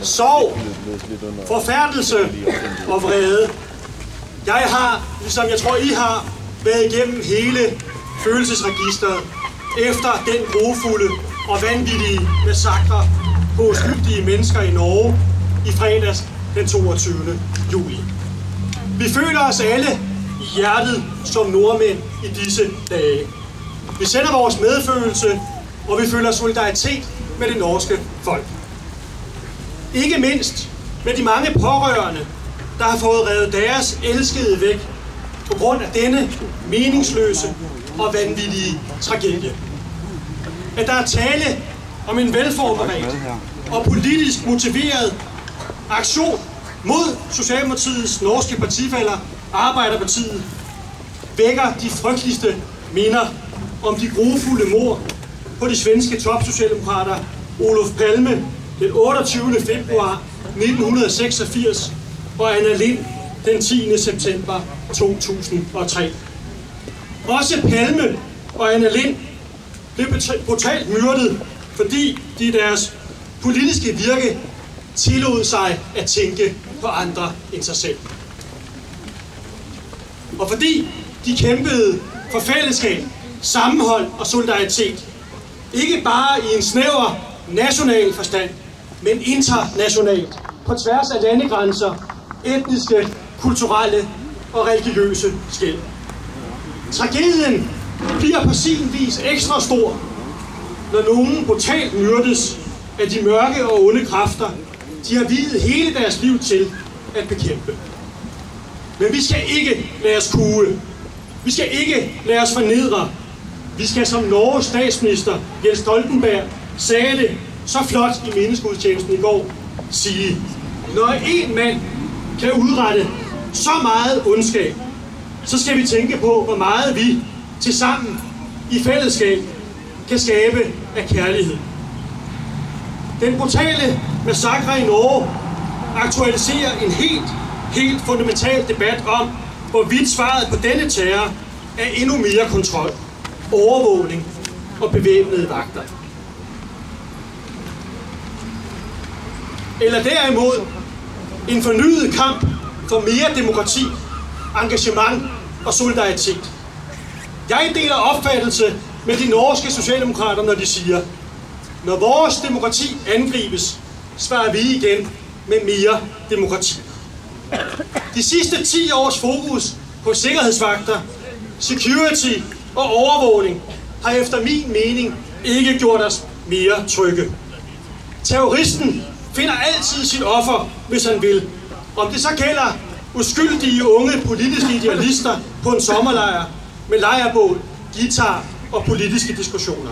sorg, forfærdelse og vrede. Jeg har, ligesom jeg tror I har, været igennem hele følelsesregisteret efter den grufulde og vanvittige massakre på uskyldige mennesker i Norge i fredags den 22. juli. Vi føler os alle i hjertet som nordmænd i disse dage. Vi sender vores medfølelse, og vi føler solidaritet med det norske folk. Ikke mindst med de mange pårørende, der har fået revet deres elskede væk på grund af denne meningsløse og vanvittige tragedie. At der er tale om en velforberedt og politisk motiveret aktion mod Socialdemokratiets norske partifæller, Arbeiderpartiet, vækker de frygteligste minder om de grufulde mord på de svenske topsocialdemokrater Olof Palme den 28. februar 1986 og Anna Lindh den 10. september 2003. Også Palme og Anna Lindh blev brutalt myrdet, fordi de i deres politiske virke tillod sig at tænke på andre end sig selv. Og fordi de kæmpede for fællesskab, sammenhold og solidaritet, ikke bare i en snæver national forstand, men internationalt, på tværs af landegrænser, etniske, kulturelle og religiøse skel. Tragedien bliver på sin vis ekstra stor, når nogen brutalt myrdes af de mørke og onde kræfter, de har viet hele deres liv til at bekæmpe. Men vi skal ikke lade os kue. Vi skal ikke lade os fornedre. Vi skal, som Norges statsminister Jens Stoltenberg sagde det så flot i mindesgudstjenesten i går, sige: når en mand kan udrette så meget ondskab, så skal vi tænke på, hvor meget vi tilsammen i fællesskab kan skabe af kærlighed. Den brutale massakre i Norge aktualiserer en helt fundamental debat om, hvorvidt svaret på denne terror er endnu mere kontrol, overvågning og bevæbnede vagter. Eller derimod en fornyet kamp for mere demokrati, engagement og solidaritet. Jeg deler opfattelse med de norske socialdemokrater, når de siger: når vores demokrati angribes, svarer vi igen med mere demokrati. De sidste 10 års fokus på sikkerhedsvagter, security og overvågning har efter min mening ikke gjort os mere trygge. Terroristen finder altid sit offer, hvis han vil. Om det så gælder uskyldige unge politiske idealister på en sommerlejr med lejrbål, guitar og politiske diskussioner.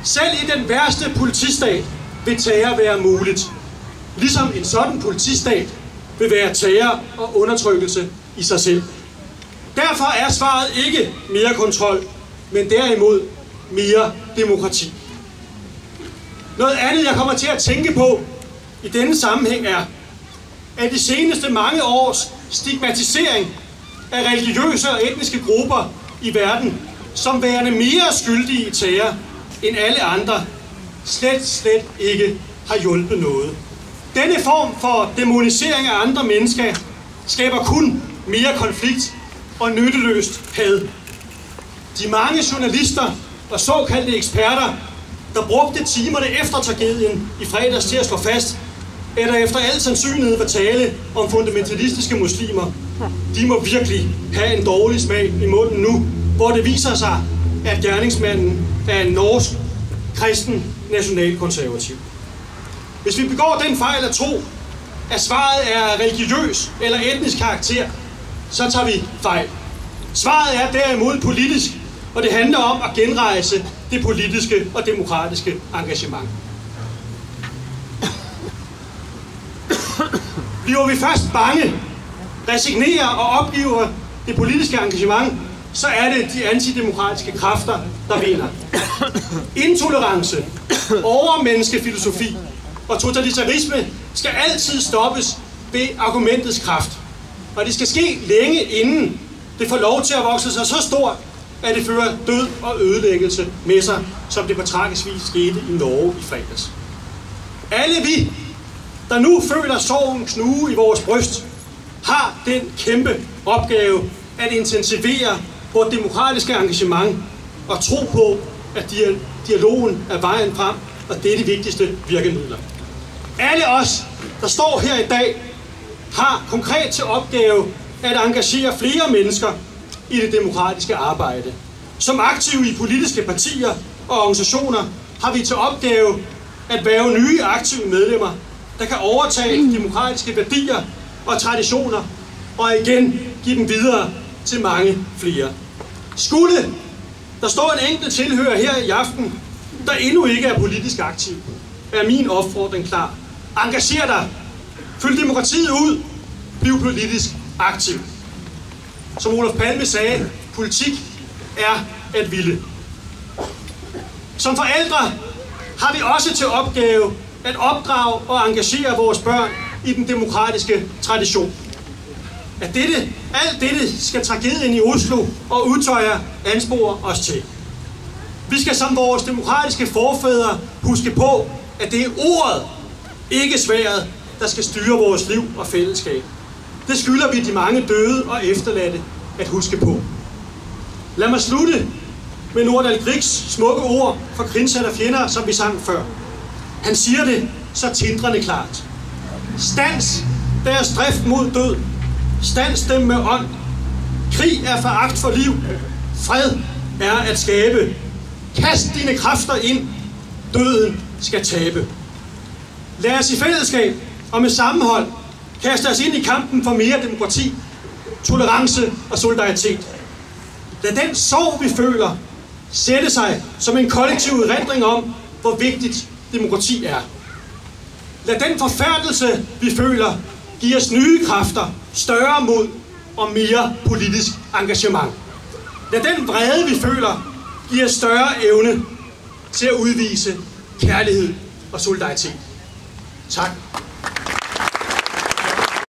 Selv i den værste politistat vil terror være muligt. Ligesom en sådan politistat vil være terror og undertrykkelse i sig selv. Derfor er svaret ikke mere kontrol, men derimod mere demokrati. Noget andet, jeg kommer til at tænke på i denne sammenhæng, er, at de seneste mange års stigmatisering af religiøse og etniske grupper i verden som værende mere skyldige i terror end alle andre, slet ikke har hjulpet noget. Denne form for dæmonisering af andre mennesker skaber kun mere konflikt og nytteløst had. De mange journalister og såkaldte eksperter, der brugte timerne efter tragedien i fredags til at slå fast, at der efter al sandsynlighed var tale om fundamentalistiske muslimer, de må virkelig have en dårlig smag i munden nu, hvor det viser sig, at gerningsmanden er en norsk, kristen, nationalkonservativ. Hvis vi begår den fejl at tro, at svaret er religiøs eller etnisk karakter, så tager vi fejl. Svaret er derimod politisk, og det handler om at genrejse det politiske og demokratiske engagement. Bliver vi først bange, resignerer og opgiver det politiske engagement, så er det de antidemokratiske kræfter, der vinder. Intolerance, overmenneskefilosofi og totalitarisme skal altid stoppes ved argumentets kraft. Og det skal ske længe inden det får lov til at vokse sig så stort, at det fører død og ødelæggelse med sig, som det på tragisk vis skete i Norge i fredags. Alle vi, der nu føler sorgen knuge i vores bryst, har den kæmpe opgave at intensivere vores demokratiske engagement og tro på, at dialogen er vejen frem, og det er de vigtigste virkemidler. Alle os, der står her i dag, har konkret til opgave at engagere flere mennesker i det demokratiske arbejde. Som aktive i politiske partier og organisationer har vi til opgave at være nye aktive medlemmer, der kan overtage de demokratiske værdier og traditioner og igen give dem videre til mange flere. Skulle der står en enkelt tilhører her i aften, der endnu ikke er politisk aktiv, er min opfordring klar. Engager dig. Følg demokratiet ud. Bliv politisk aktiv. Som Olof Palme sagde, politik er at ville. Som forældre har vi også til opgave at opdrage og engagere vores børn i den demokratiske tradition. Alt dette skal tragedien i Oslo og Utøya anspore os til. Vi skal som vores demokratiske forfædre huske på, at det er ordet, ikke sværdet, der skal styre vores liv og fællesskab. Det skylder vi de mange døde og efterladte at huske på. Lad mig slutte med Nordahl Griegs smukke ord for krigssatte fjender, som vi sang før. Han siger det så tindrende klart. Stands deres drift mod død. Stands dem med ånd. Krig er foragt for liv. Fred er at skabe. Kast dine kræfter ind. Døden skal tabe. Lad os i fællesskab og med sammenhold kaste os ind i kampen for mere demokrati, tolerance og solidaritet. Lad den sorg, vi føler, sætte sig som en kollektiv erindring om, hvor vigtigt demokrati er. Lad den forfærdelse, vi føler, give os nye kræfter, større mod og mere politisk engagement. Lad den vrede, vi føler, give os større evne til at udvise kærlighed og solidaritet. Tak.